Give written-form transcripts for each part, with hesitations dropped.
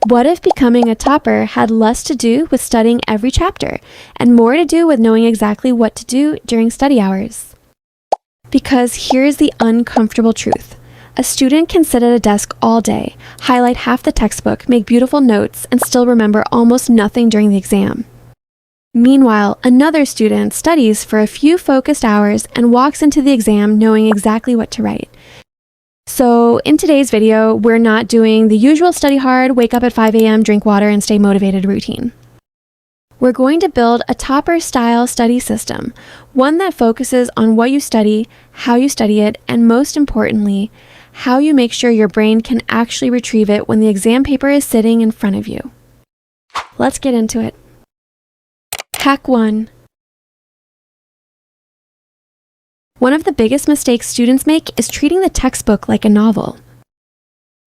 What if becoming a topper had less to do with studying every chapter and more to do with knowing exactly what to do during study hours? Because here's the uncomfortable truth. A student can sit at a desk all day, highlight half the textbook, make beautiful notes, and still remember almost nothing during the exam. Meanwhile, another student studies for a few focused hours and walks into the exam knowing exactly what to write. So in today's video, we're not doing the usual study hard, wake up at 5 a.m., drink water, and stay motivated routine. We're going to build a topper-style study system, one that focuses on what you study, how you study it, and most importantly, how you make sure your brain can actually retrieve it when the exam paper is sitting in front of you. Let's get into it. Hack 1. One of the biggest mistakes students make is treating the textbook like a novel.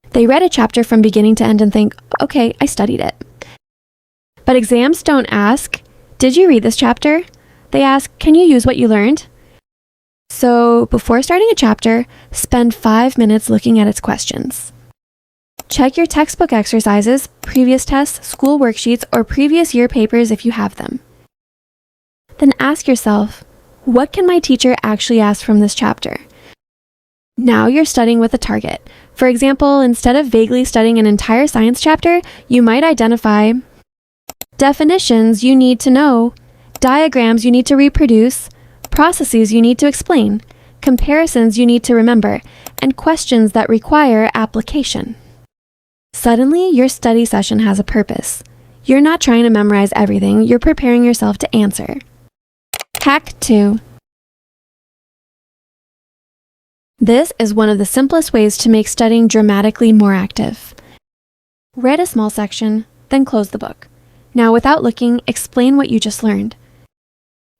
They read a chapter from beginning to end and think, okay, I studied it. But exams don't ask, did you read this chapter? They ask, can you use what you learned? So before starting a chapter, spend 5 minutes looking at its questions. Check your textbook exercises, previous tests, school worksheets, or previous year papers if you have them. Then ask yourself, what can my teacher actually ask from this chapter? Now you're studying with a target. For example, instead of vaguely studying an entire science chapter, you might identify definitions you need to know, diagrams you need to reproduce, processes you need to explain, comparisons you need to remember, and questions that require application. Suddenly, your study session has a purpose. You're not trying to memorize everything, you're preparing yourself to answer. Hack 2. This is one of the simplest ways to make studying dramatically more active. Read a small section, then close the book. Now, without looking, explain what you just learned.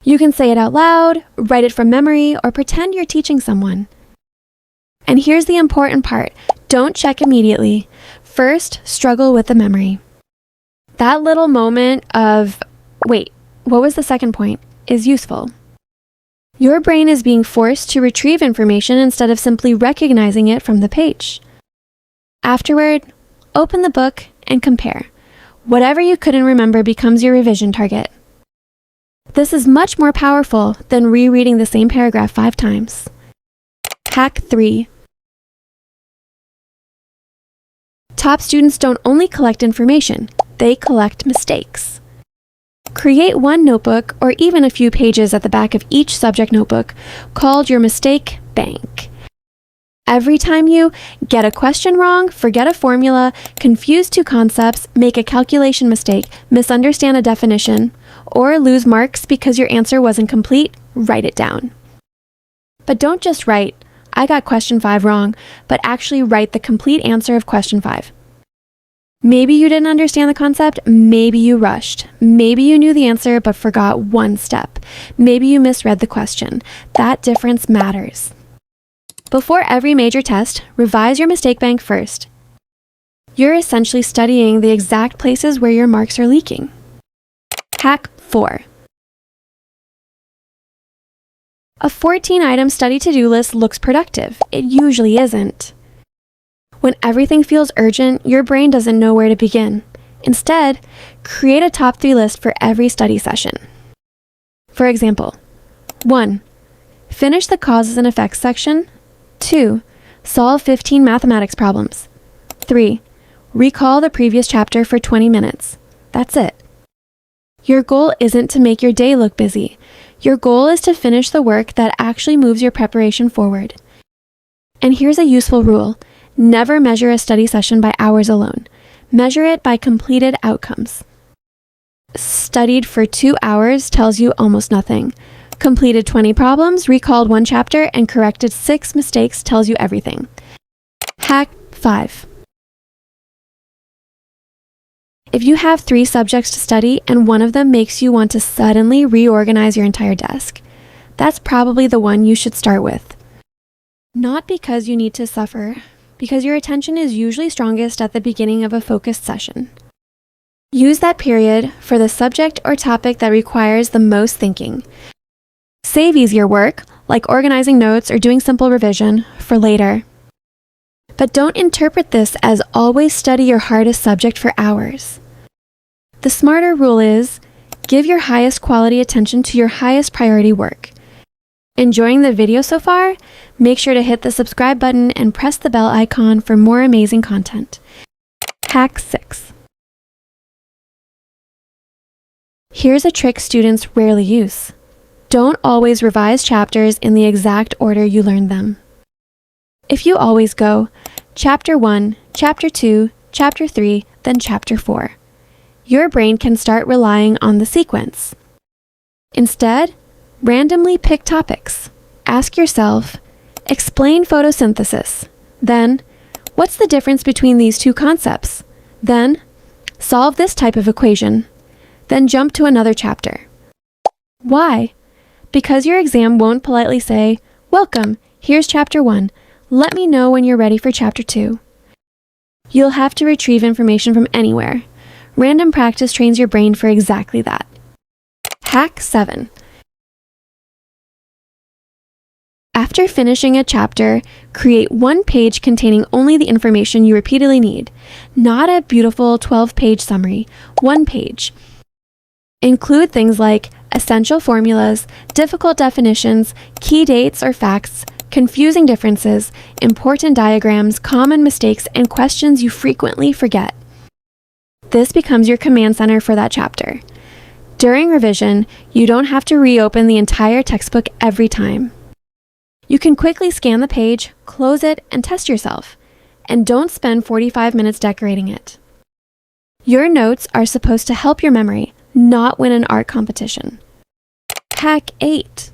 You can say it out loud, write it from memory, or pretend you're teaching someone. And here's the important part. Don't check immediately. First, struggle with the memory. That little moment of, wait, what was the second point, is useful. Your brain is being forced to retrieve information instead of simply recognizing it from the page. Afterward, open the book and compare. Whatever you couldn't remember becomes your revision target. This is much more powerful than rereading the same paragraph 5 times. Hack 3. Top students don't only collect information, they collect mistakes. Create one notebook or even a few pages at the back of each subject notebook called your mistake bank. Every time you get a question wrong, forget a formula, confuse two concepts, make a calculation mistake, misunderstand a definition, or lose marks because your answer wasn't complete, write it down. But don't just write, I got question 5 wrong, but actually write the complete answer of question 5. Maybe you didn't understand the concept, maybe you rushed, maybe you knew the answer but forgot one step, maybe you misread the question. That difference matters. Before every major test, revise your mistake bank first. You're essentially studying the exact places where your marks are leaking. Hack 4. A 14-item study to-do list looks productive. It usually isn't. When everything feels urgent, your brain doesn't know where to begin. Instead, create a top 3 list for every study session. For example, 1. Finish the causes and effects section. 2. Solve 15 mathematics problems. 3. Recall the previous chapter for 20 minutes. That's it. Your goal isn't to make your day look busy. Your goal is to finish the work that actually moves your preparation forward. And here's a useful rule. Never measure a study session by hours alone. Measure it by completed outcomes. Studied for 2 hours tells you almost nothing. Completed 20 problems, recalled 1 chapter, and corrected 6 mistakes tells you everything. Hack 5. If you have 3 subjects to study and one of them makes you want to suddenly reorganize your entire desk, that's probably the one you should start with. Not because you need to suffer, because your attention is usually strongest at the beginning of a focused session. Use that period for the subject or topic that requires the most thinking. Save easier work, like organizing notes or doing simple revision, for later. But don't interpret this as always study your hardest subject for hours. The smarter rule is, give your highest quality attention to your highest priority work. Enjoying the video so far? Make sure to hit the subscribe button and press the bell icon for more amazing content. Hack 6. Here's a trick students rarely use. Don't always revise chapters in the exact order you learned them. If you always go Chapter 1, Chapter 2, Chapter 3, then Chapter 4, your brain can start relying on the sequence. Instead, randomly pick topics. Ask yourself, explain photosynthesis. Then, what's the difference between these two concepts? Then, solve this type of equation. Then jump to another chapter. Why? Because your exam won't politely say, "Welcome, here's Chapter 1. Let me know when you're ready for Chapter 2. You'll have to retrieve information from anywhere. Random practice trains your brain for exactly that. Hack 7. After finishing a chapter, create one page containing only the information you repeatedly need. Not a beautiful 12-page summary, one page. Include things like essential formulas, difficult definitions, key dates or facts, confusing differences, important diagrams, common mistakes, and questions you frequently forget. This becomes your command center for that chapter. During revision, you don't have to reopen the entire textbook every time. You can quickly scan the page, close it, and test yourself. And don't spend 45 minutes decorating it. Your notes are supposed to help your memory, not win an art competition. Hack 8.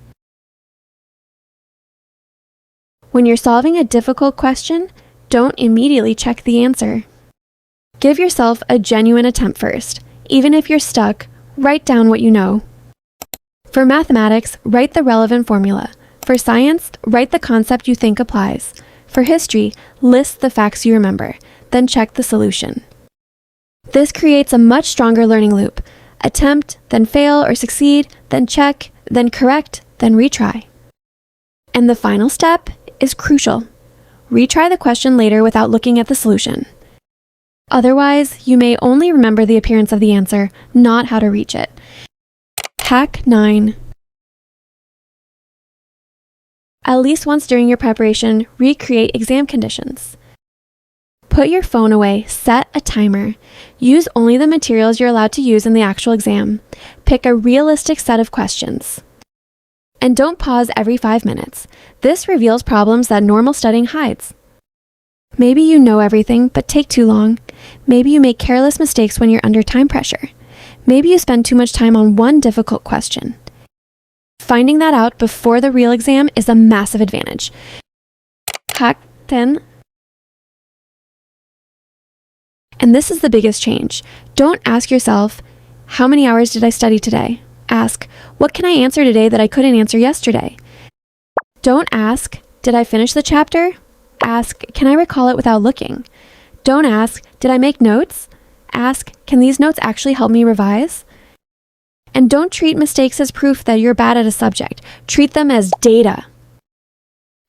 When you're solving a difficult question, don't immediately check the answer. Give yourself a genuine attempt first. Even if you're stuck, write down what you know. For mathematics, write the relevant formula. For science, write the concept you think applies. For history, list the facts you remember, then check the solution. This creates a much stronger learning loop. Attempt, then fail or succeed, then check, then correct, then retry. And the final step is crucial. Retry the question later without looking at the solution. Otherwise, you may only remember the appearance of the answer, not how to reach it. Hack 9. At least once during your preparation, recreate exam conditions. Put your phone away, set a timer. Use only the materials you're allowed to use in the actual exam. Pick a realistic set of questions. And don't pause every 5 minutes. This reveals problems that normal studying hides. Maybe you know everything, but take too long. Maybe you make careless mistakes when you're under time pressure. Maybe you spend too much time on one difficult question. Finding that out before the real exam is a massive advantage. Hack 10. And this is the biggest change. Don't ask yourself, how many hours did I study today? Ask, what can I answer today that I couldn't answer yesterday? Don't ask, did I finish the chapter? Ask, can I recall it without looking? Don't ask, did I make notes? Ask, can these notes actually help me revise? And don't treat mistakes as proof that you're bad at a subject. Treat them as data.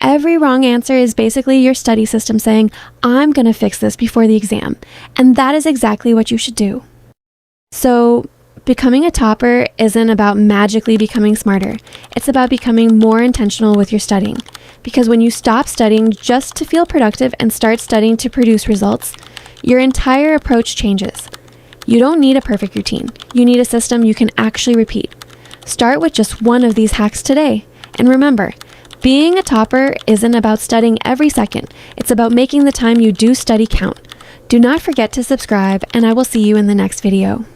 Every wrong answer is basically your study system saying, I'm going to fix this before the exam. And that is exactly what you should do. So, becoming a topper isn't about magically becoming smarter. It's about becoming more intentional with your studying. Because when you stop studying just to feel productive and start studying to produce results, your entire approach changes. You don't need a perfect routine. You need a system you can actually repeat. Start with just one of these hacks today. And remember, being a topper isn't about studying every second. It's about making the time you do study count. Do not forget to subscribe, and I will see you in the next video.